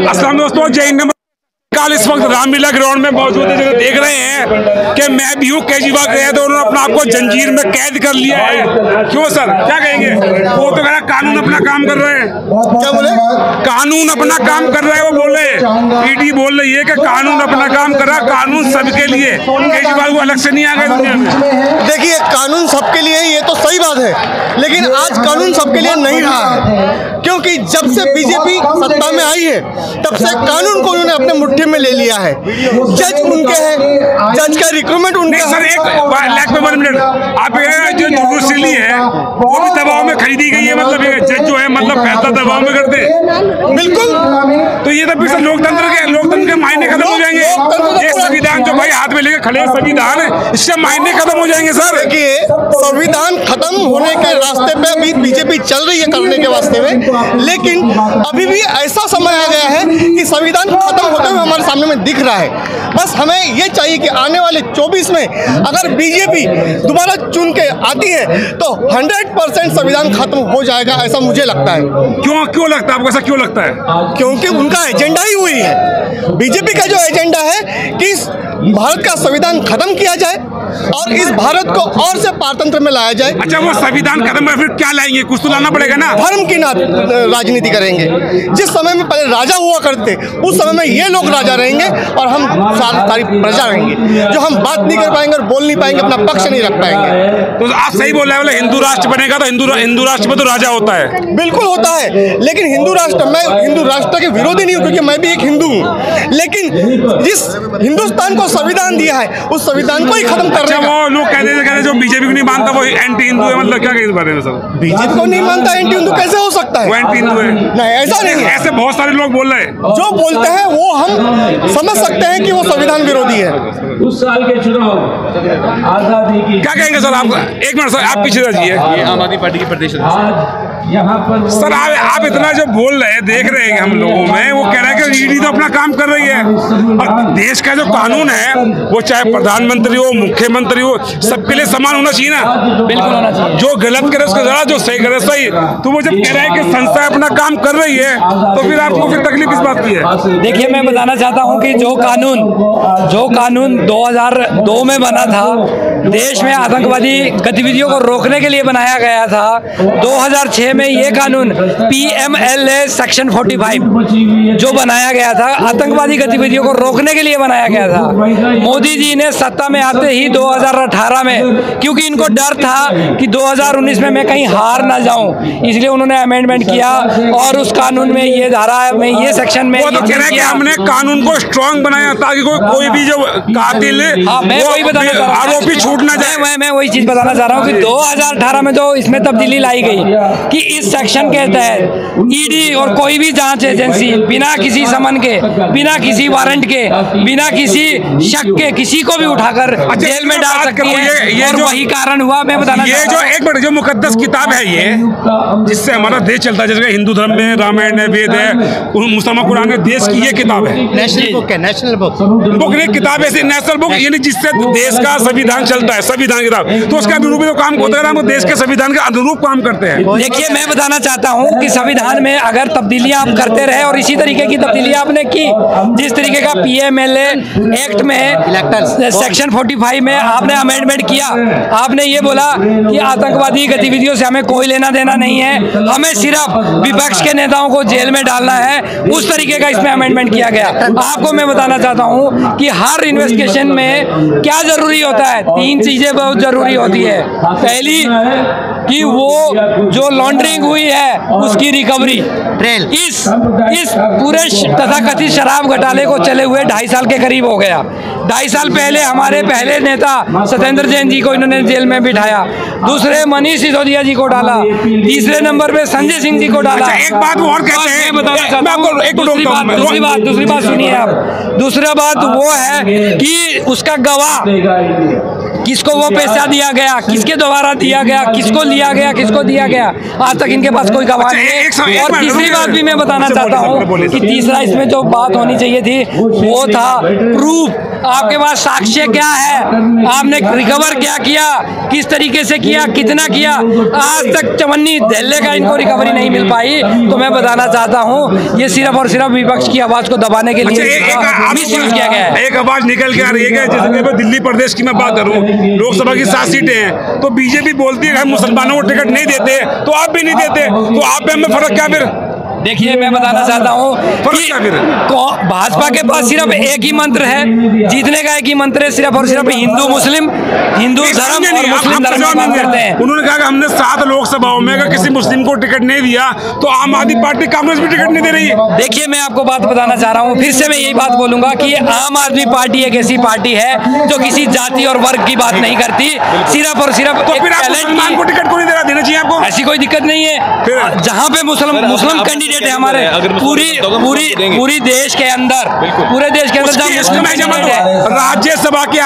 अस्सलाम दोस्तों, जय हिंद। काल इस वक्त रामलीला ग्राउंड में मौजूद है, देख रहे हैं कि मैं भी हूँ। केजरीवाल गए तो उन्होंने अपने आप को जंजीर में कैद कर लिया है। क्यों सर, क्या कहेंगे? वो तो कह रहा कानून अपना काम कर रहे हैं। क्या बोले? कानून अपना काम कर रहा है, वो बोल रहे हैं। ईडी बोल रही है कि कानून अपना काम कर रहा है, कानून सबके लिए। केजरीवाल को अलग से नहीं आ गए दुनिया में। देखिए, कानून सबके लिए है, ये तो सही बात है, लेकिन आज कानून सबके लिए नहीं रहा है, क्योंकि जब से बीजेपी सत्ता में आई है तब से कानून को उन्होंने अपने मुट्ठी में ले लिया है। जज उनके हैं, जज का रिक्रूटमेंट उनका सर। एक लाख में 1 मिनट, आप जो जुलूसली है वो भी दबाव में खरीदी गई है। मतलब ये जज जो है, मतलब फैसला दबाव में करते हैं। बिल्कुल। तो ये तो फिर लोकतंत्र के मायने खत्म हो जाएंगे। ये संविधान जो भाई हाथ में लेके खड़े संविधान है, इससे मायने खत्म हो जाएंगे सर। देखिए, संविधान खत्म होने के रास्ते पे अभी बीजेपी चल रही है करने के वास्ते में, लेकिन अभी भी ऐसा समय आ गया है कि संविधान खत्म होते हुए हमारे सामने में दिख रहा है। बस हमें ये चाहिए कि आने वाले 24 में अगर बीजेपी दोबारा चुन के आती है तो 100% संविधान खत्म हो जाएगा, ऐसा मुझे लगता है। क्यों लगता है आपको? ऐसा क्यों लगता है? क्योंकि उनका एजेंडा ही वही है। बीजेपी का जो एजेंडा है कि भारत का संविधान खत्म किया जाए और इस भारत को और से पारतंत्र में लाया जाए। अच्छा, वो संविधान खत्म है, फिर क्या लाएंगे? कुछ तो लाना पड़ेगा ना। धर्म की राजनीति करेंगे। जिस समय में पहले राजा हुआ करते, उस समय में ये लोग राजा रहेंगे और हम सारी प्रजा रहेंगे, जो हम बात नहीं कर पाएंगे और बोल नहीं पाएंगे, अपना पक्ष नहीं रख पाएंगे। तो आप सही बोल रहे हैं, हिंदू राष्ट्र बनेगा तो हिंदू राष्ट्र में तो राजा होता है। बिल्कुल होता है, लेकिन हिंदू राष्ट्र, मैं हिंदू राष्ट्र के विरोधी नहीं हूँ, क्योंकि मैं भी एक हिंदू हूँ, लेकिन जिस हिंदुस्तान को संविधान दिया है उस संविधान को ही खत्म कर रहे हैं। वो लोग कहते हैं जो बीजेपी को नहीं मानता वो एंटी हिंदू है। मतलब क्या कहेंगे इस बारे में सर? बीजेपी को नहीं मानता एंटी हिंदू कैसे हो सकता है? वो एंटी हिंदू है? नहीं, ऐसा नहीं है। ऐसे बहुत सारे लोग बोल रहे हैं। जो बोलते हैं वो हम समझ सकते हैं कि वो संविधान विरोधी है। उस साल के चुनाव आजादी की क्या कहेंगे सर? आप एक मिनट सर, आप पीछे रहिए। आम आदमी पार्टी के प्रदेश यहाँ पर सर आप इतना जो बोल रहे हैं, देख रहे हैं हम लोगों में, वो कह रहे हैं कि ईडी तो अपना काम कर रही है और देश का जो कानून है वो चाहे प्रधानमंत्री हो, मुख्यमंत्री हो, सबके लिए समान होना चाहिए ना। बिल्कुल होना चाहिए। जो गलत करे उसको जरा, जो सही करे सही। तो वो जब कह रहे हैं कि संस्था अपना काम कर रही है तो फिर आपको फिर तकलीफ इस बात की है? देखिए, मैं बताना चाहता हूं कि जो कानून 2002 में बना था, देश में आतंकवादी गतिविधियों को रोकने के लिए बनाया गया था। 2006 में ये कानून PMLA सेक्शन 45 जो बनाया गया था, आतंकवादी गतिविधियों को रोकने के लिए बनाया गया था। मोदी जी ने सत्ता में आते ही 2018 में, क्योंकि इनको डर था कि 2019 में मैं कहीं हार ना जाऊं, इसलिए उन्होंने अमेंडमेंट किया और उस कानून में ये धारा में, ये सेक्शन में वो तो कह रहे हैं कि हमने कानून को स्ट्रांग बनाया ताकि कोई भी जो कातिल आरोपी छूट ना जाए। मैं वही चीज बताना चाह रहा हूँ कि 2018 में जो इसमें तब्दीली लाई गई कि इस सेक्शन के तहत ईडी और कोई भी जांच एजेंसी बिना किसी समन के, बिना किसी वारंट के, बिना किसी शक के किसी को भी उठाकर जेल में डाल सकती है। ये जो वही कारण हुआ, मैं बताना ये जो एक मिनट, जो मुकद्दस किताब है ये, जिससे हमारा देश चलता है, जैसे हिंदू धर्म में रामायण है, वेद है, मुसलमान कुरान है, देश की ये किताब है, नेशनल बुक है, नेशनल बुक नहीं किताब ऐसी नेशनल बुक, यानी जिससे देश का संविधान चलता है, संविधान किताब, तो उसका अनुरूप जो काम होता है, हम देश के संविधान के अनुरूप काम करते हैं। देखिए, मैं बताना चाहता हूं कि संविधान में अगर तब्दीलियां आप करते रहे और इसी तरीके की तब्दीलियां आपने की, जिस तरीके का PMLA एक्ट में सेक्शन 45 में आपने अमेंडमेंट किया, आपने ये बोला कि आतंकवादी गतिविधियों से हमें कोई लेना देना नहीं है, हमें सिर्फ विपक्ष के नेताओं को जेल में डालना है, उस तरीके का इसमें अमेंडमेंट किया गया। आपको मैं बताना चाहता हूं कि हर इन्वेस्टिगेशन में क्या जरूरी होता है, 3 चीजें बहुत जरूरी होती है। पहली कि वो जो लॉन्ड्रिंग हुई है उसकी रिकवरी। इस पूरे तथाकथित शराब घोटाले को चले हुए 2.5 साल के करीब हो गया। 2.5 साल पहले हमारे पहले नेता सत्येंद्र जैन जी को इन्होंने जेल में बिठाया, दूसरे मनीष सिसोदिया जी को डाला, तीसरे नंबर पे संजय सिंह जी को डाला। एक बात और कहते हैं, दूसरी बात सुनिए आप। दूसरा बात वो है कि उसका गवाह किसको वो पैसा दिया गया, किसके द्वारा दिया गया, किसको दिया गया, किसको दिया गया, आज तक इनके पास कोई गवाह नहीं है। और तीसरी बात भी मैं बताना चाहता हूँ कि तीसरा इसमें जो बात होनी चाहिए थी वो था प्रूफ। आपके पास साक्ष्य क्या है, आपने रिकवर क्या किया, किस तरीके से किया, कितना किया, आज तक चवन्नी धैले का इनको रिकवरी नहीं मिल पाई। तो मैं बताना चाहता हूँ ये सिर्फ और सिर्फ विपक्ष की आवाज को दबाने के लिए मिसयूज किया गया है। एक आवाज निकल के आ रही है, जैसे दिल्ली प्रदेश की मैं बात करूँ, लोकसभा की 7 सीटें हैं, तो बीजेपी बोलती है कि हम मुसलमानों को टिकट नहीं देते, तो आप भी नहीं देते, तो आप में हमें फर्क क्या? फिर देखिए मैं बताना चाहता हूँ कि तो भाजपा के पास सिर्फ एक ही मंत्र है, जीतने का एक ही मंत्र है, सिर्फ और सिर्फ हिंदू मुस्लिम, हिंदू धर्म और मुस्लिम धर्म की बात करते हैं। उन्होंने कहा कि हमने 7 लोकसभाओं में अगर किसी मुस्लिम को टिकट नहीं दिया तो आम आदमी पार्टी कांग्रेस भी टिकट नहीं दे रही है। देखिए मैं आपको बात बताना चाह रहा हूँ, फिर से मैं यही बात बोलूंगा कि आम आदमी पार्टी एक ऐसी पार्टी है जो किसी जाति और वर्ग की बात नहीं करती, सिर्फ और सिर्फ तो फिर मुसलमान को टिकट को नहीं देना चाहिए आपको? ऐसी कोई दिक्कत नहीं है। जहाँ पे मुस्लिम कैंडिडेट है हमारे पूरी देश के अंदर, पूरे देश के अंदर राज्यसभा के